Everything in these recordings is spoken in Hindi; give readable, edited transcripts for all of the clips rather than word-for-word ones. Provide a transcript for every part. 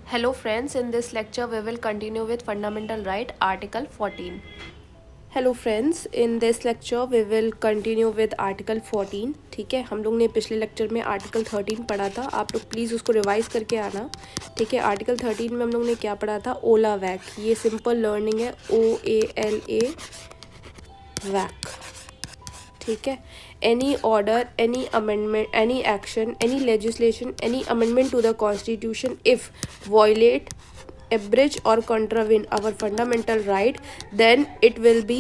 Hello friends, in this lecture we will continue with fundamental right article 14. Hello friends, in this lecture we will continue with article 14. ठीक है, हम लोग ने पिछले लेक्चर में आर्टिकल 13 पढ़ा था. आप लोग प्लीज़ उसको रिवाइज करके आना. ठीक है, आर्टिकल 13 में हम लोग ने क्या पढ़ा था? ओला वैक. ये सिंपल लर्निंग है, OALA वैक. ठीक है, any order, any amendment, any action, any legislation, any amendment to the constitution if violate, abridge or contravene our fundamental right, then it will be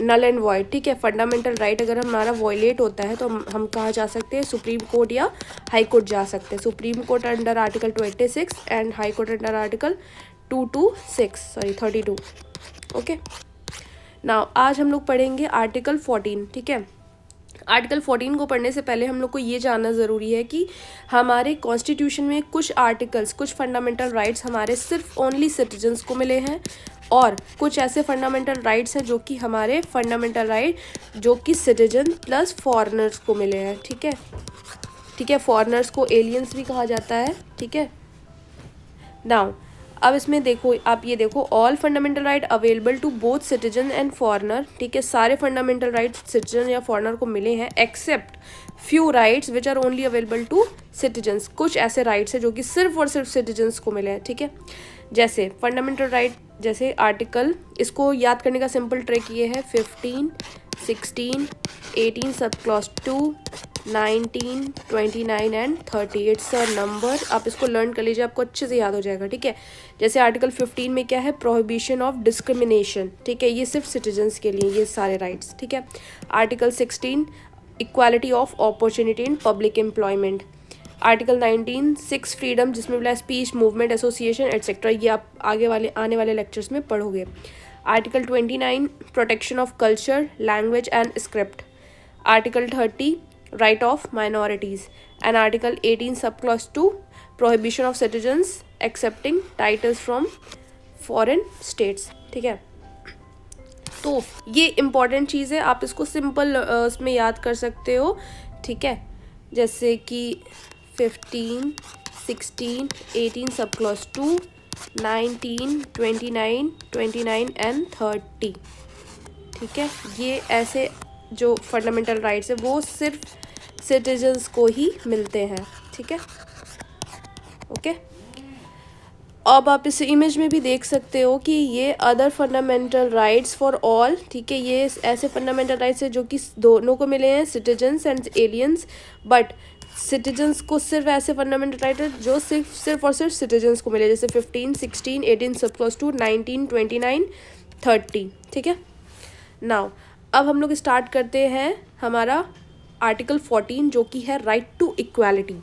null and void. ठीक है, फंडामेंटल राइट अगर हमारा वॉयलेट होता है तो हम कहाँ जा सकते हैं? सुप्रीम कोर्ट या हाई कोर्ट जा सकते हैं. Supreme court under article 26 and high court under article 32. Okay, now आज हम लोग पढ़ेंगे आर्टिकल 14. ठीक है, आर्टिकल 14 को पढ़ने से पहले हम लोग को ये जानना ज़रूरी है कि हमारे कॉन्स्टिट्यूशन में कुछ आर्टिकल्स, कुछ फंडामेंटल राइट्स हमारे सिर्फ ओनली सिटीजन्स को मिले हैं और कुछ ऐसे फंडामेंटल राइट्स हैं जो कि हमारे फंडामेंटल राइट जो कि सिटीजन प्लस फॉरेनर्स को मिले हैं. ठीक है, फॉरेनर्स को एलियंस भी कहा जाता है. ठीक है, नाउ अब इसमें देखो, आप ये देखो, all fundamental right available to both citizen and foreigner. ठीक है, सारे फंडामेंटल राइट्स सिटीजन या फॉरेनर को मिले हैं except few rights which are only available to citizens. कुछ ऐसे राइट्स हैं जो कि सिर्फ और सिर्फ सिटीजन्स को मिले हैं. ठीक है, जैसे फंडामेंटल राइट, जैसे आर्टिकल, इसको याद करने का सिंपल ट्रिक ये है, 15, 16, 18 sub clause 2, 19, 29 and 30. It's a number. आप इसको लर्न कर लीजिए, आपको अच्छे से याद हो जाएगा. ठीक है, जैसे आर्टिकल 15 में क्या है? Prohibition of discrimination. ठीक है, ये सिर्फ सिटीजन्स के लिए ये सारे राइट्स. ठीक है, article 16 equality of opportunity in public employment. Article 19 6 freedom, जिसमें बोला स्पीच, मूवमेंट, एसोसिएशन एट्सेट्रा. ये आप आने वाले लेक्चर्स में पढ़ोगे. Article 29 protection of culture, language and script. Article 30 right of minorities and article 18 subclause 2 prohibition of citizens accepting titles from foreign states. ठीक है, तो ये इम्पॉर्टेंट चीज़ है, आप इसको सिंपल उसमें याद कर सकते हो. ठीक है, जैसे कि 15, 16, 18 subclause 2, 19, 29 एंड 30. ठीक है, ये ऐसे जो फंडामेंटल राइट्स है वो सिर्फ सिटीजन्स को ही मिलते हैं. ठीक है, ओके. अब आप इस इमेज में भी देख सकते हो कि ये other fundamental rights for all. ठीक है, ये ऐसे फंडामेंटल राइट्स है जो कि दोनों को मिले हैं, citizens and aliens. But citizens को सिर्फ ऐसे फंडामेंटल राइट है जो सिर्फ और सिर्फ सिटीजन्स को मिले, जैसे 15, 16, 18 सब क्लॉज 2, 19, 29, 30. ठीक है, नाउ अब हम लोग स्टार्ट करते हैं हमारा आर्टिकल 14 जो कि है राइट टू इक्वालिटी.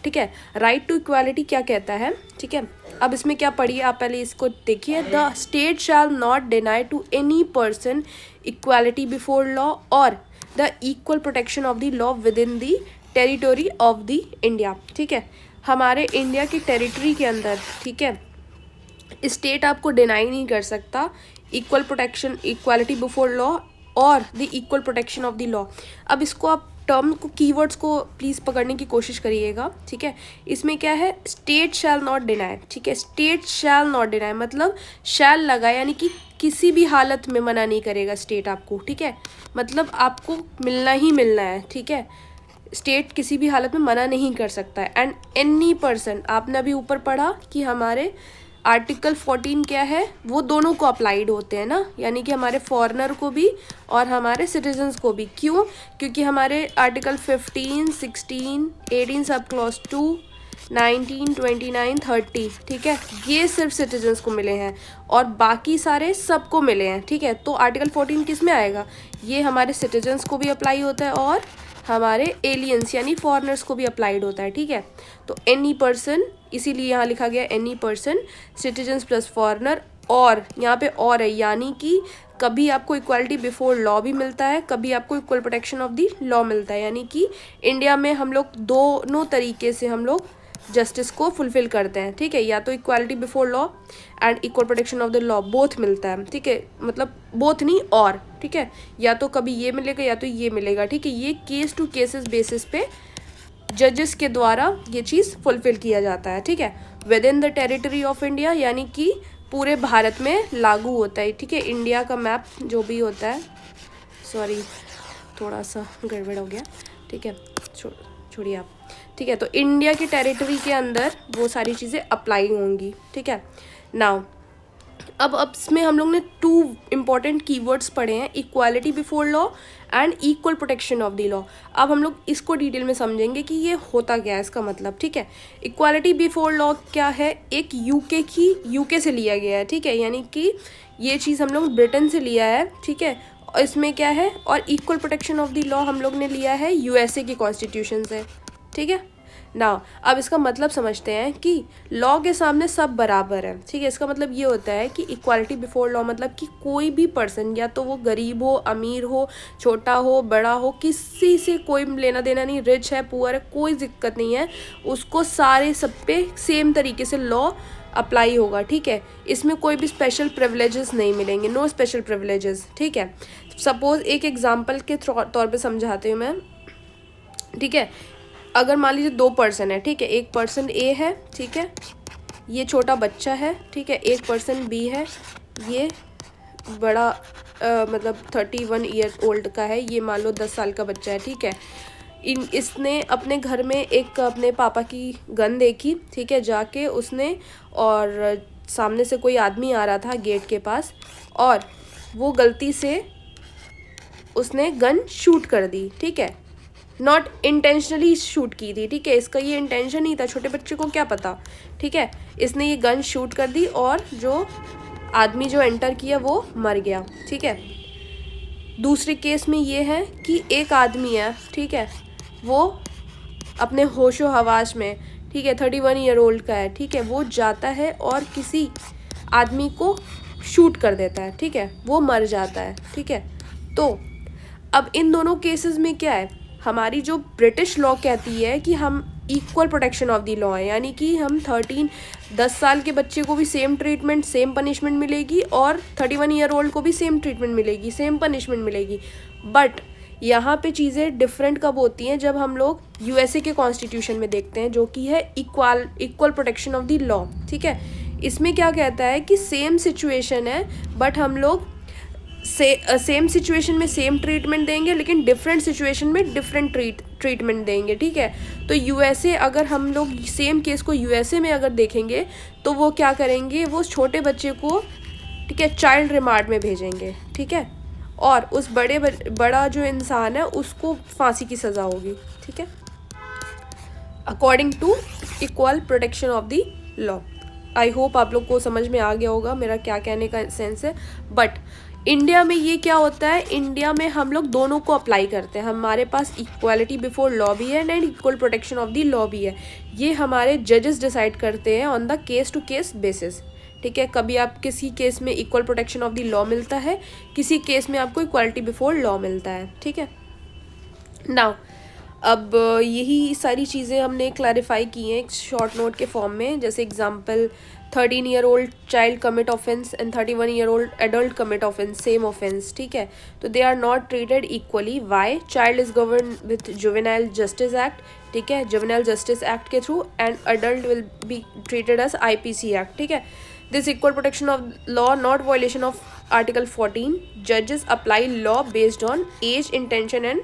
ठीक है, राइट टू इक्वालिटी क्या कहता है? ठीक है, अब इसमें क्या पढ़िए, आप पहले इसको देखिए. The state shall not deny to any person equality before law और the equal protection of the law within the territory of the India. ठीक है, हमारे इंडिया की टेरिटरी के अंदर, ठीक है, स्टेट आपको डिनाई नहीं कर सकता equal protection, equality before law और the equal protection of the law. अब इसको आप टर्म को, कीवर्ड्स को प्लीज़ पकड़ने की कोशिश करिएगा. ठीक है, इसमें क्या है? State shall not deny. ठीक है, स्टेट शैल नॉट डिनाई मतलब शैल लगा, यानी कि किसी भी हालत में मना नहीं करेगा स्टेट आपको. ठीक है, मतलब आपको मिलना ही मिलना है. ठीक है, स्टेट किसी भी हालत में मना नहीं कर सकता है. एंड एनी पर्सन, आपने अभी ऊपर पढ़ा कि हमारे आर्टिकल 14 क्या है? वो दोनों को अप्लाइड होते हैं ना, यानी कि हमारे फॉरेनर को भी और हमारे सिटीजन्स को भी. क्यों? क्योंकि हमारे आर्टिकल 15, 16, 18 सब क्लॉज 2, 19, 29, 30. ठीक है, ये सिर्फ सिटीजन्स को मिले हैं और बाकी सारे सबको मिले हैं. ठीक है, तो आर्टिकल 14 किस में आएगा? ये हमारे सिटीजन्स को भी अप्लाई होता है और हमारे एलियंस यानी फॉरेनर्स को भी अप्लाइड होता है. ठीक है, तो एनी पर्सन, इसीलिए यहाँ लिखा गया any person, citizens plus foreigner. और यहाँ पे और है, यानी कि कभी आपको इक्वालिटी बिफोर लॉ भी मिलता है, कभी आपको equal protection of the law मिलता है. यानी कि इंडिया में हम लोग दोनों तरीके से हम लोग जस्टिस को फुलफिल करते हैं. ठीक है, या तो equality before law and equal protection of the law both मिलता है. ठीक है, मतलब बोथ नहीं और. ठीक है, या तो कभी ये मिलेगा या तो ये मिलेगा. ठीक है, ये केस टू केसेस बेसिस पे जजेस के द्वारा ये चीज़ फुलफिल किया जाता है, ठीक है। With in the territory of India यानी कि पूरे भारत में लागू होता है, ठीक है। इंडिया का मैप जो भी होता है, सॉरी थोड़ा सा गड़बड़ हो गया, ठीक है, छोड़िए आप, ठीक है। तो इंडिया की टेरिटरी के अंदर वो सारी चीज़ें अप्लाई होंगी, ठीक है। नाउ अब इसमें हम लोग ने 2 इम्पॉर्टेंट कीवर्ड्स पढ़े हैं, equality before law and equal protection of the law. अब हम लोग इसको डिटेल में समझेंगे कि ये होता क्या है, इसका मतलब, ठीक है। इक्वालिटी बिफोर लॉ क्या है, एक यूके से लिया गया है, ठीक है, यानी कि ये चीज़ हम लोग ब्रिटेन से लिया है, ठीक है। इसमें क्या है, और equal protection of the law हम लोग ने लिया है यूएसए की कॉन्स्टिट्यूशन से, ठीक है ना। अब इसका मतलब समझते हैं कि लॉ के सामने सब बराबर है, ठीक है। इसका मतलब ये होता है कि इक्वालिटी बिफोर लॉ मतलब कि कोई भी पर्सन, या तो वो गरीब हो, अमीर हो, छोटा हो, बड़ा हो, किसी से कोई लेना देना नहीं, रिच है, पुअर है, कोई दिक्कत नहीं है, उसको सारे सब पे सेम तरीके से लॉ अप्लाई होगा, ठीक है। इसमें कोई भी स्पेशल प्रिविलेजेस नहीं मिलेंगे, नो स्पेशल प्रिविलेजेस, ठीक है। सपोज एक एग्जाम्पल के तौर पे समझाती हूँ मैं, ठीक है। अगर मान लीजिए 2 पर्सन है, ठीक है, एक पर्सन ए है, ठीक है, ये छोटा बच्चा है, ठीक है, एक पर्सन बी है, ये बड़ा मतलब 31 ईयर ओल्ड का है, ये मान लो 10 साल का बच्चा है, ठीक है। इसने अपने घर में एक अपने पापा की गन देखी, ठीक है, जाके उसने, और सामने से कोई आदमी आ रहा था गेट के पास, और वो गलती से उसने गन शूट कर दी, ठीक है, नॉट इंटेंशनली शूट की थी, ठीक है, इसका ये इंटेंशन नहीं था, छोटे बच्चे को क्या पता, ठीक है। इसने ये गन शूट कर दी और जो आदमी जो एंटर किया वो मर गया, ठीक है। दूसरे केस में ये है कि एक आदमी है, ठीक है, वो अपने होशो हवास में, ठीक है, 31 ईयर ओल्ड का है, ठीक है, वो जाता है और किसी आदमी को शूट कर देता है, ठीक है, वो मर जाता है, ठीक है। तो अब इन दोनों केसेस में क्या है, हमारी जो ब्रिटिश लॉ कहती है कि हम equal protection of the law है, यानी कि हम 10 साल के बच्चे को भी सेम ट्रीटमेंट, सेम पनिशमेंट मिलेगी, और 31 ईयर ओल्ड को भी सेम ट्रीटमेंट मिलेगी, सेम पनिशमेंट मिलेगी। बट यहाँ पे चीज़ें डिफरेंट कब होती हैं, जब हम लोग यूएसए के कॉन्स्टिट्यूशन में देखते हैं, जो कि है equal protection of the law, ठीक है। इसमें क्या कहता है कि सेम सिचुएशन है, बट हम लोग सेम सिचुएशन में सेम ट्रीटमेंट देंगे, लेकिन डिफरेंट सिचुएशन में डिफरेंट ट्रीटमेंट देंगे, ठीक है। तो यूएसए, अगर हम लोग सेम केस को यूएसए में अगर देखेंगे तो वो क्या करेंगे, वो छोटे बच्चे को, ठीक है, चाइल्ड रिमांड में भेजेंगे, ठीक है, और उस बड़ा जो इंसान है उसको फांसी की सज़ा होगी, ठीक है, according to equal protection of the law. I hope आप लोग को समझ में आ गया होगा मेरा क्या कहने का सेंस है। बट इंडिया में ये क्या होता है, इंडिया में हम लोग दोनों को अप्लाई करते हैं, हमारे पास इक्वालिटी बिफोर लॉ भी है and equal protection of the law भी है। ये हमारे जजेस डिसाइड करते हैं on the case to case basis, ठीक है। कभी आप किसी केस में equal protection of the law मिलता है, किसी केस में आपको इक्वालिटी बिफोर लॉ मिलता है, ठीक है। नाउ अब यही सारी चीज़ें हमने क्लैरिफाई की हैं एक शॉर्ट नोट के फॉर्म में, जैसे example 13 year old child commit offence and 31 year old adult commit offence, same offence, ठीक है। तो they are not treated equally, why, child is govern with juvenile justice act, ठीक है, जुवेनाइल जस्टिस एक्ट के through, and adult will be treated as IPC act, ठीक है। This equal protection of law not violation of article 14, जजेस apply law based on age, intention and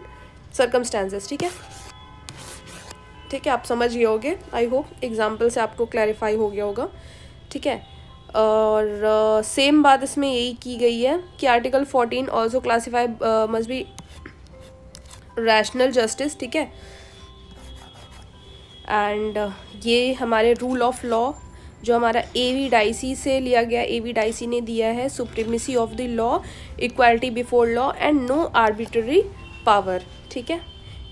circumstances, ठीक है, ठीक है, आप समझ गए होगे, आई होप एग्जाम्पल से आपको क्लैरिफाई हो गया होगा, ठीक है। और सेम बात इसमें यही की गई है कि article 14 also classify must be rational justice, ठीक है। एंड ये हमारे रूल ऑफ लॉ जो हमारा AV डाइसी से लिया गया, AV डाइसी ने दिया है, supremacy of the law, equality before law and no arbitrary power, ठीक है,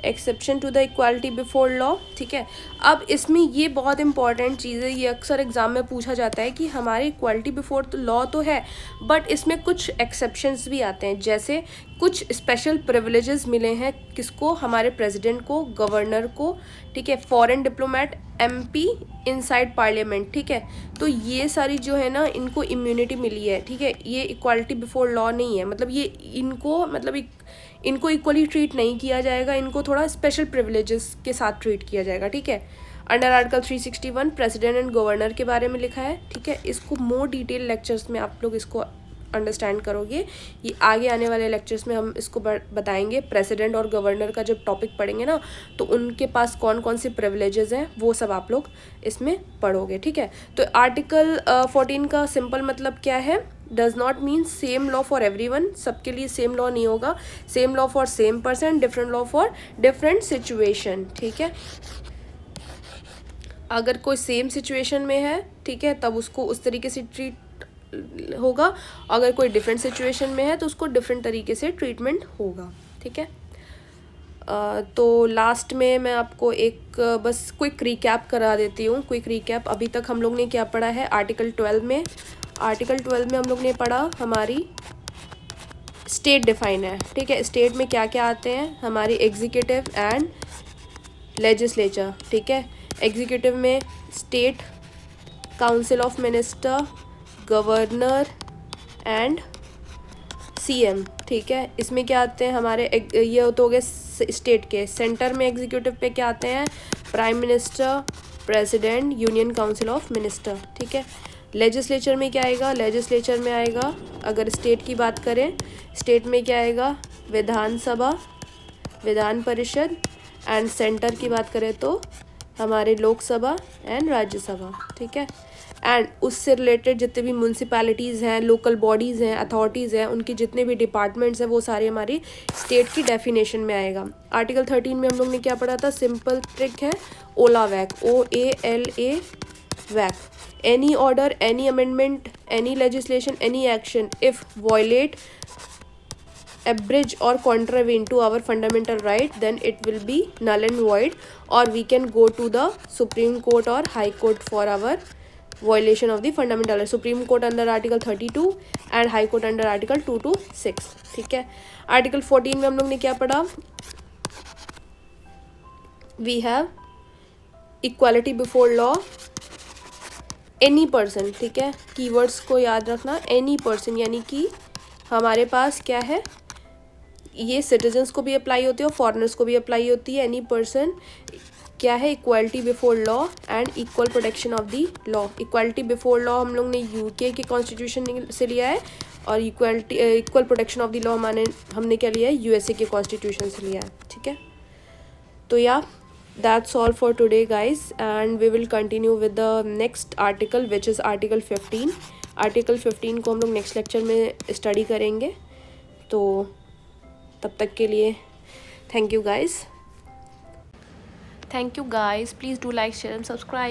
exception to the equality before law, ठीक है। अब इसमें ये बहुत इंपॉर्टेंट चीज़ है, ये अक्सर एग्जाम में पूछा जाता है कि हमारी इक्वालिटी बिफोर लॉ तो है, बट इसमें कुछ एक्सेप्शंस भी आते हैं, जैसे कुछ स्पेशल प्रिविलेजेस मिले हैं किसको, हमारे प्रेसिडेंट को, गवर्नर को, ठीक है, foreign diplomat, MP inside parliament, ठीक है। तो ये सारी जो है ना, इनको इम्यूनिटी मिली है, ठीक है, ये इक्वालिटी बिफोर लॉ नहीं है, मतलब ये इनको मतलब इनको इक्वली ट्रीट नहीं किया जाएगा, इनको थोड़ा स्पेशल प्रिविलेजेस के साथ ट्रीट किया जाएगा, ठीक है। Under article 361 president and governor के बारे में लिखा है, ठीक है। इसको मोर डिटेल लेक्चर्स में आप लोग इसको अंडरस्टैंड करोगे, ये आगे आने वाले लेक्चर्स में हम इसको बताएंगे। प्रेसिडेंट और गवर्नर का जब टॉपिक पढ़ेंगे ना, तो उनके पास कौन कौन से प्रिविलेजेस हैं वो सब आप लोग इसमें पढ़ोगे, ठीक है। तो आर्टिकल 14 का सिंपल मतलब क्या है, does not mean same law for everyone, सबके लिए सेम लॉ नहीं होगा, same law for same person, different law for different situation, ठीक है। अगर कोई सेम सिचुएशन में है, ठीक है, तब उसको उस तरीके से ट्रीट होगा, अगर कोई डिफरेंट सिचुएशन में है तो उसको डिफरेंट तरीके से ट्रीटमेंट होगा, ठीक है। तो लास्ट में मैं आपको एक बस क्विक रिकैप करा देती हूँ। क्विक रिकैप, अभी तक हम लोग ने क्या पढ़ा है आर्टिकल 12 में। आर्टिकल 12 में हम लोग ने पढ़ा हमारी स्टेट डिफाइन है, ठीक है। स्टेट में क्या क्या आते हैं, हमारी एग्जीक्यूटिव एंड लेजिस्लेचर, ठीक है। एग्जीक्यूटिव में state council of minister, governor and CM, ठीक है। इसमें क्या आते हैं हमारे ये तो हो गए स्टेट के। सेंटर में एग्जीक्यूटिव पे क्या आते हैं, prime minister, president, union council of minister, ठीक है। लेजिस्लेचर में क्या आएगा, लेजिस्लेचर में आएगा, अगर स्टेट की बात करें, स्टेट में क्या आएगा, विधानसभा, विधान परिषद, एंड सेंटर की बात करें तो हमारे लोकसभा एंड राज्यसभा, ठीक है। एंड उससे रिलेटेड जितने भी म्यूनसिपैलिटीज़ हैं, लोकल बॉडीज़ हैं, अथॉरिटीज़ हैं, उनकी जितने भी डिपार्टमेंट्स हैं वो सारे हमारी स्टेट की डेफिनेशन में आएगा। आर्टिकल 13 में हम लोग ने क्या पढ़ा था, सिंपल ट्रिक है, OALA VAC, OALA VAC, any order, any amendment, any legislation, any action if violate, abridge or contravene to our fundamental right, then it will be null and void, or we can go to the Supreme Court or High Court for our violation of the fundamental right. Supreme Court under Article 32 and High Court under Article 2 to 6, ठीक है। Article 14 में हम लोग ने क्या पढ़ा, we have equality before law, any person, ठीक है। कीवर्ड्स को याद रखना, any person यानी कि हमारे पास क्या है, ये सिटीजन्स को भी अप्लाई होती है और फॉरेनर्स को भी अप्लाई होती है। एनी पर्सन क्या है, equality before law and equal protection of the law. Equality before law हम लोग ने यूके के कॉन्स्टिट्यूशन से लिया है, और equal protection of the law हमने क्या लिया है, यूएसए के कॉन्स्टिट्यूशन से लिया है, ठीक है। तो या that's all for today guys, and we will continue with the next article which is article 15। Article 15 को हम लोग नेक्स्ट लेक्चर में स्टडी करेंगे। तो तब तक के लिए thank you guys, please do like, share and subscribe.